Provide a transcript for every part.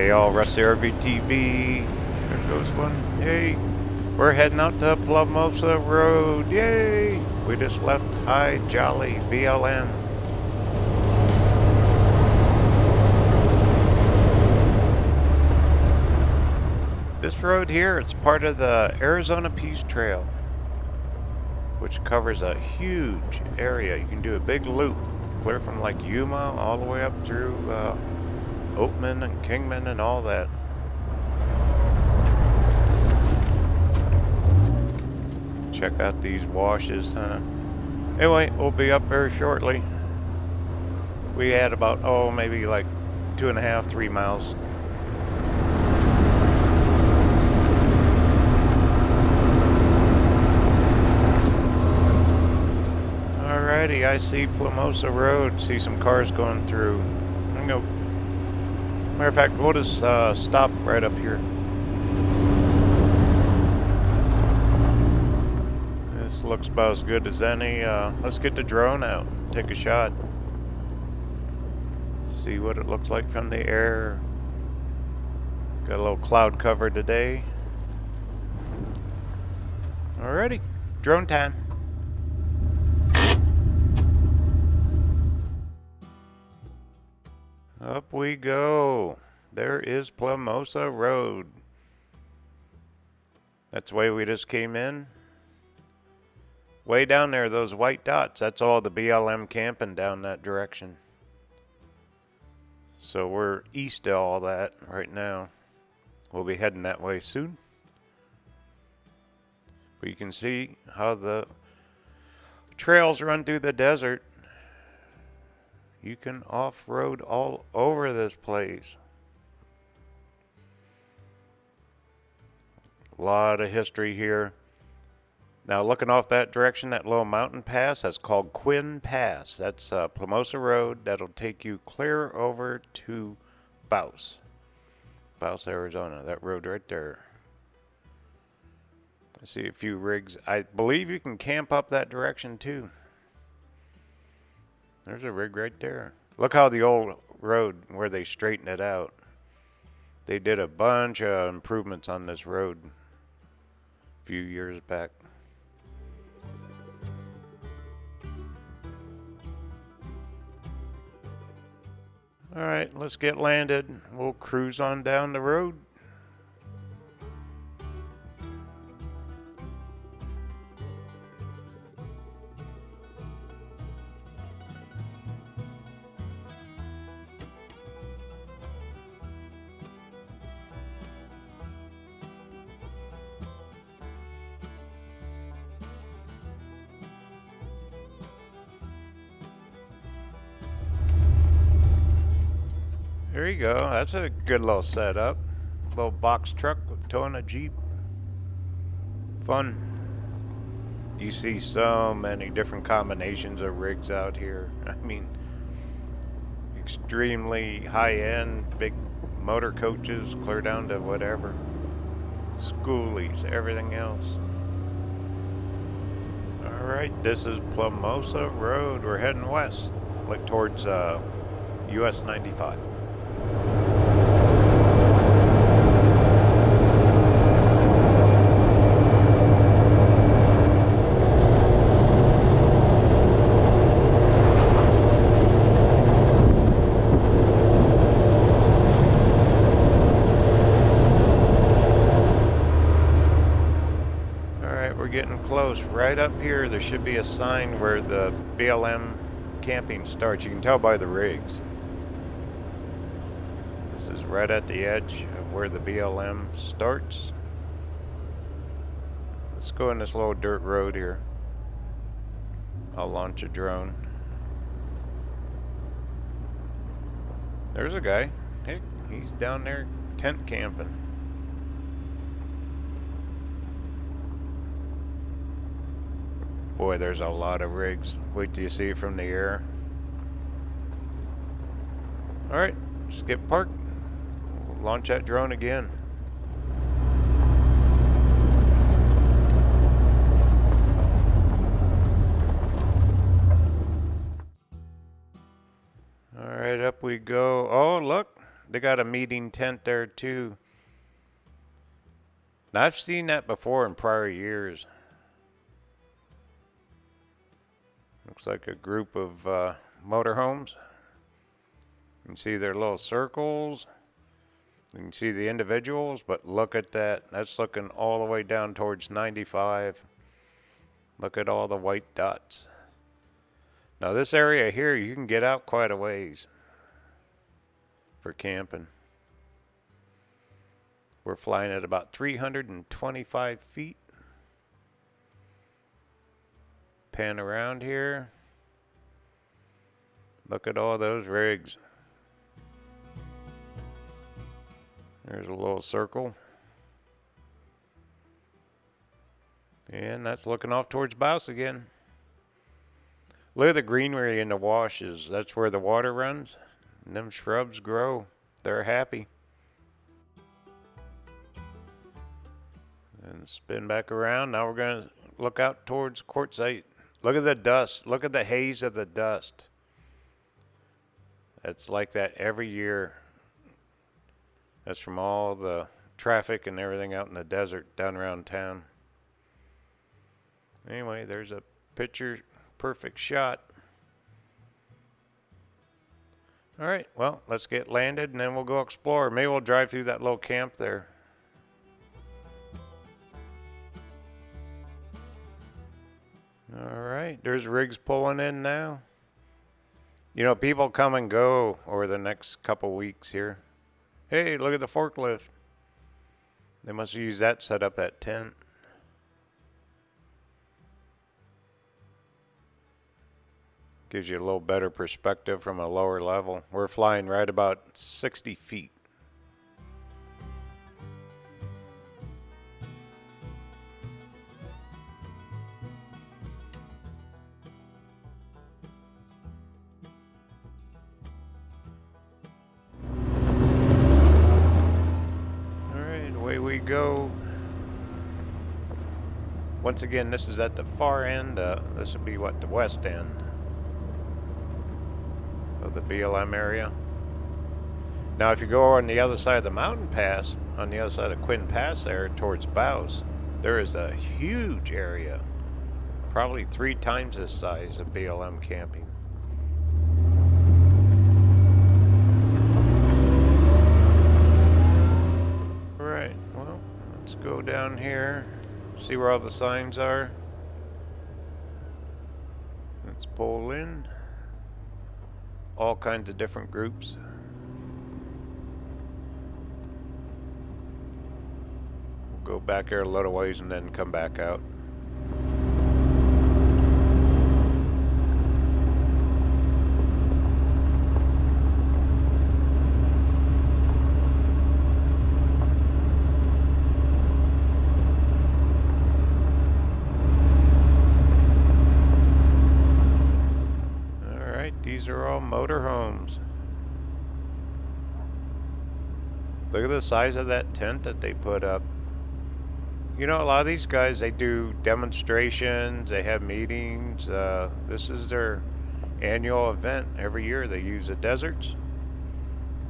Hey all, Rusty RVTV. There goes one. Hey, we're heading out to Plomosa Road. Yay! We just left High Jolly BLM. This road here, it's part of the Arizona Peace Trail, which covers a huge area. You can do a big loop, clear from like Yuma all the way up through Oatman and Kingman and all that. Check out these washes, huh? Anyway, we'll be up very shortly. We had about, maybe like 2.5, 3 miles. Alrighty, I see Plomosa Road. See some cars going through. I'm gonna go. Matter of fact, we'll just stop right up here. This looks about as good as any. Let's get the drone out, take a shot. See what it looks like from the air. Got a little cloud cover today. Alrighty, drone time. Up we go. There is Plomosa Road. That's the way we just came in. Way down there, those white dots, that's all the BLM camping down that direction. So we're east of all that right now. We'll be heading that way soon. But you can see how the trails run through the desert. You can off-road all over this place. A lot of history here. Now looking off that direction, that little mountain pass, that's called Quinn Pass. That's Plomosa Road. That'll take you clear over to Bouse, Arizona. That road right there. I see a few rigs. I believe you can camp up that direction too. There's a rig right there. Look how the old road, where they straightened it out. They did a bunch of improvements on this road a few years back. Alright, let's get landed. We'll cruise on down the road. There you go. That's a good little setup. Little box truck towing a Jeep. Fun. You see so many different combinations of rigs out here. I mean, extremely high-end, big motor coaches, clear down to whatever. Schoolies, everything else. Alright, this is Plomosa Road. We're heading west, like towards US 95. Getting close. Right up here there should be a sign where the BLM camping starts. You can tell by the rigs. This is right at the edge of where the BLM starts. Let's go in this little dirt road here. I'll launch a drone. There's a guy. Hey, he's down there tent camping. Boy, there's a lot of rigs. Wait till you see it from the air. Alright, let's get parked. We'll launch that drone again. Alright, up we go. Oh, look. They got a meeting tent there too. Now, I've seen that before in prior years. Looks like a group of motorhomes. You can see their little circles. You can see the individuals, but look at that. That's looking all the way down towards 95. Look at all the white dots. Now this area here, you can get out quite a ways for camping. We're flying at about 325 feet. Pan around here. Look at all those rigs. There's a little circle. And that's looking off towards Bouse again. Look at the greenery in the washes. That's where the water runs. And them shrubs grow. They're happy. And spin back around. Now we're going to look out towards Quartzsite. Look at the dust. Look at the haze of the dust. It's like that every year. That's from all the traffic and everything out in the desert down around town. Anyway, there's a picture perfect shot. All right, well, let's get landed and then we'll go explore. Maybe we'll drive through that little camp there. All right, there's rigs pulling in now. You know, people come and go over the next couple weeks here. Hey, look at the forklift. They must use that set up that tent. Gives you a little better perspective from a lower level. We're flying right about 60 feet. We go. Once again, this is at the far end. This would be what, the west end of the BLM area. Now if you go on the other side of the mountain pass, on the other side of Quinn Pass there towards Bouse, there is a huge area, probably 3 times this size of BLM camping. Let's go down here, see where all the signs are. Let's pull in. All kinds of different groups. We'll go back here a little ways and then come back out. These are all motorhomes. Look at the size of that tent that they put up. You know, a lot of these guys, they do demonstrations, they have meetings. This is their annual event. Every year they use the deserts.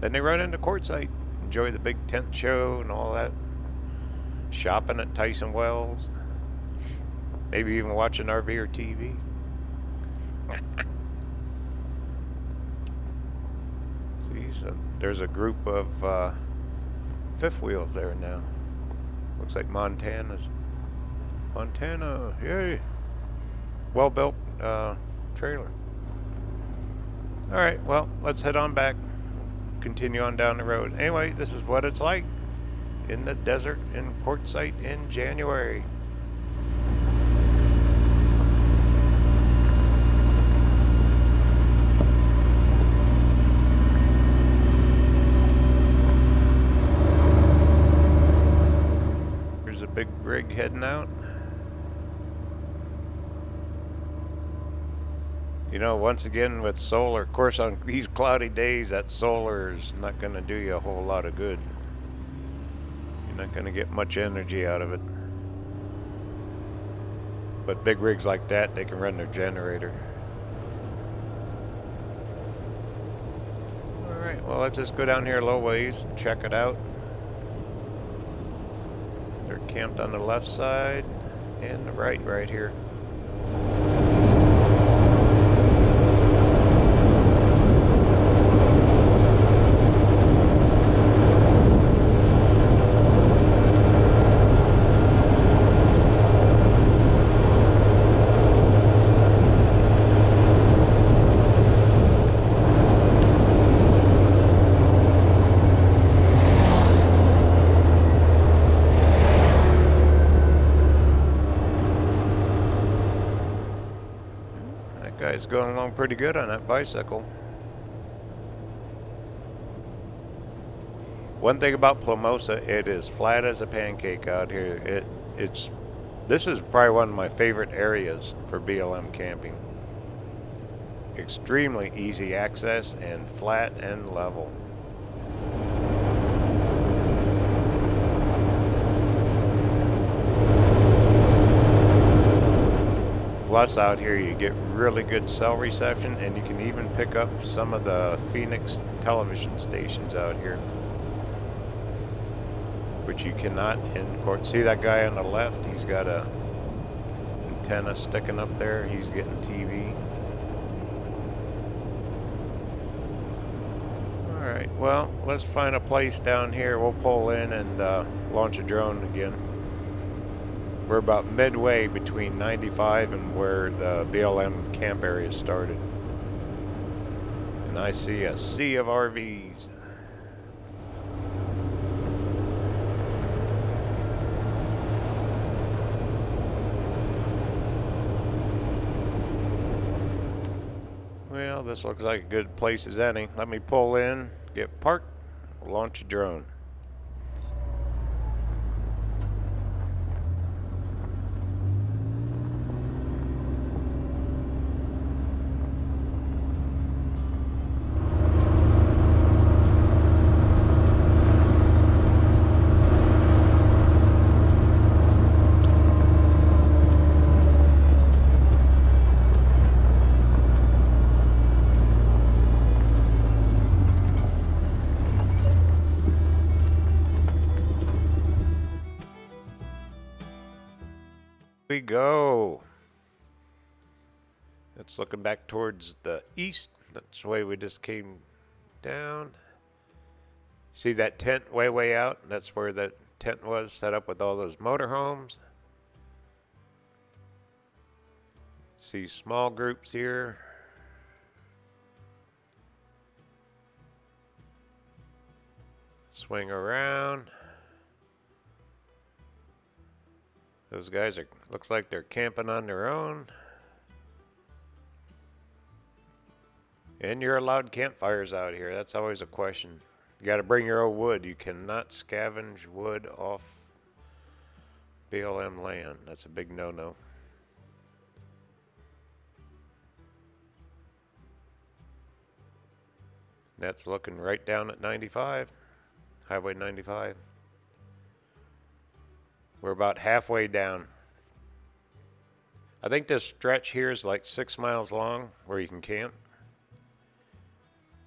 Then they run into Quartzsite, enjoy the big tent show and all that. Shopping at Tyson Wells. Maybe even watching RVerTV. So there's a group of fifth wheels there now. Looks like Montana, yay! Well-built trailer. All right, well, let's head on back. Continue on down the road. Anyway, this is what it's like in the desert in Quartzsite in January. Big rig heading out. You know, once again with solar, of course on these cloudy days that solar is not going to do you a whole lot of good. You're not going to get much energy out of it. But big rigs like that, they can run their generator. Alright, well, let's just go down here a little ways and check it out. They're camped on the left side and the right here. Guy's going along pretty good on that bicycle. One thing about Plomosa, it is flat as a pancake out here. This is probably one of my favorite areas for BLM camping. Extremely easy access and flat and level. Plus out here you get really good cell reception, and you can even pick up some of the Phoenix television stations out here, which you cannot in Quartzsite. See that guy on the left? He's got a antenna sticking up there. He's getting TV. Alright, well, let's find a place down here. We'll pull in and launch a drone again. We're about midway between 95 and where the BLM camp area started. And I see a sea of RVs. Well, this looks like a good place as any. Let me pull in, get parked, launch a drone. We go. It's looking back towards the east. That's the way we just came down. See that tent way out? That's where that tent was set up with all those motorhomes. See small groups here. Swing around. Those guys are, looks like they're camping on their own. And you're allowed campfires out here. That's always a question. You got to bring your own wood. You cannot scavenge wood off BLM land. That's a big no-no. That's looking right down at 95, Highway 95. We're about halfway down. I think this stretch here is like 6 miles long where you can camp.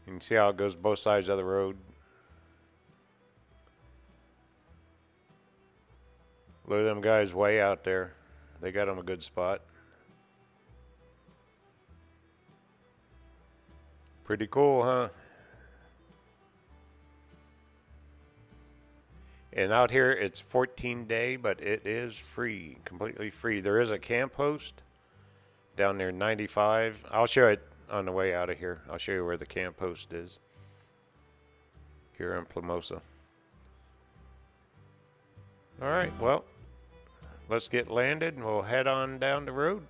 You can see how it goes both sides of the road. Look at them guys way out there. They got them a good spot. Pretty cool, huh? And out here it's 14-day, but it is free, completely free. There is a camp host down there, 95. I'll show it on the way out of here. I'll show you where the camp host is here in Plomosa. All right, well, let's get landed and we'll head on down the road.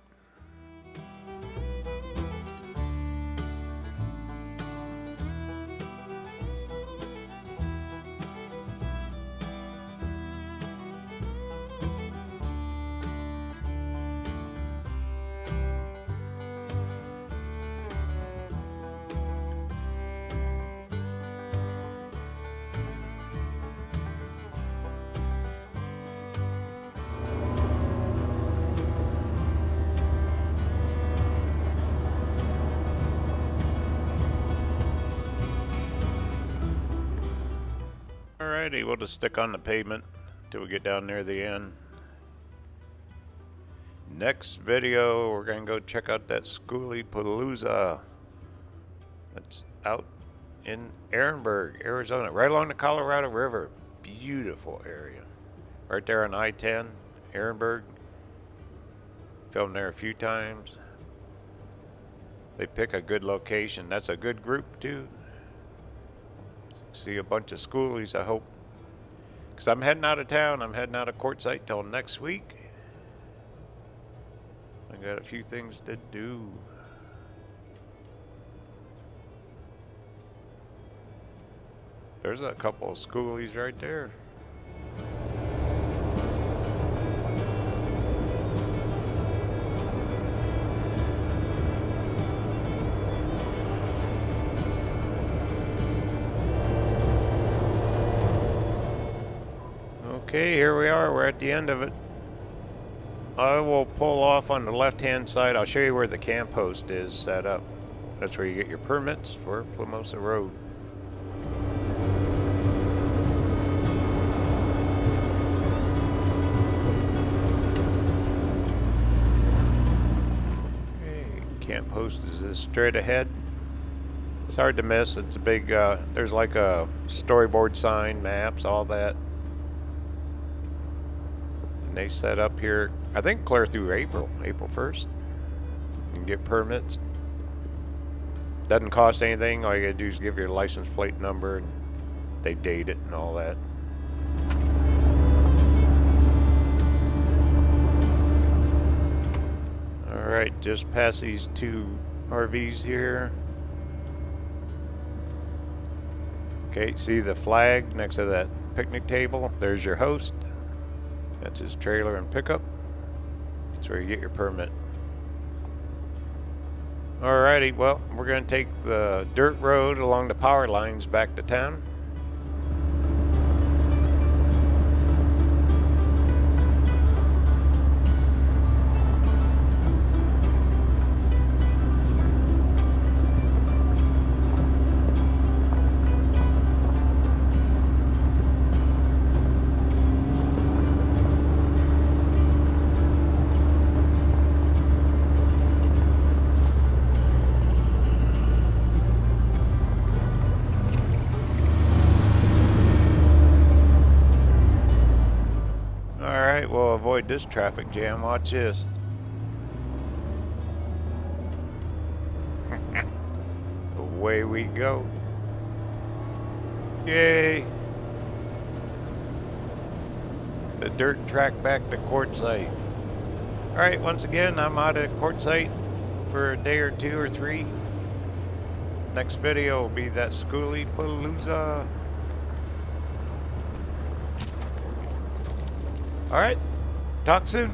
Alrighty, we'll just stick on the pavement till we get down near the end. Next video, we're gonna go check out that schoolie Plomosa. That's out in Ehrenberg, Arizona, right along the Colorado River. Beautiful area. Right there on I-10, Ehrenberg. Filmed there a few times. They pick a good location. That's a good group too. See a bunch of schoolies, I hope. Because I'm heading out of town. I'm heading out of Quartzsite till next week. I got a few things to do. There's a couple of schoolies right there. Okay, here we are. We're at the end of it. I will pull off on the left-hand side. I'll show you where the camp post is set up. That's where you get your permits for Plomosa Road. Okay, camp post is just straight ahead. It's hard to miss. It's a big, there's like a storyboard sign, maps, all that. And they set up here, I think clear through April 1st. You can get permits. Doesn't cost anything. All you gotta do is give your license plate number and they date it and all that. Alright, just past these two RVs here. Okay, see the flag next to that picnic table? There's your host. That's his trailer and pickup. That's where you get your permit. Alrighty, well, we're going to take the dirt road along the power lines back to town. We'll avoid this traffic jam. Watch this. Away we go. Yay! The dirt track back to Quartzsite. Alright, once again, I'm out at Quartzsite for a day or two or three. Next video will be that schoolie Plomosa. Alright, talk soon.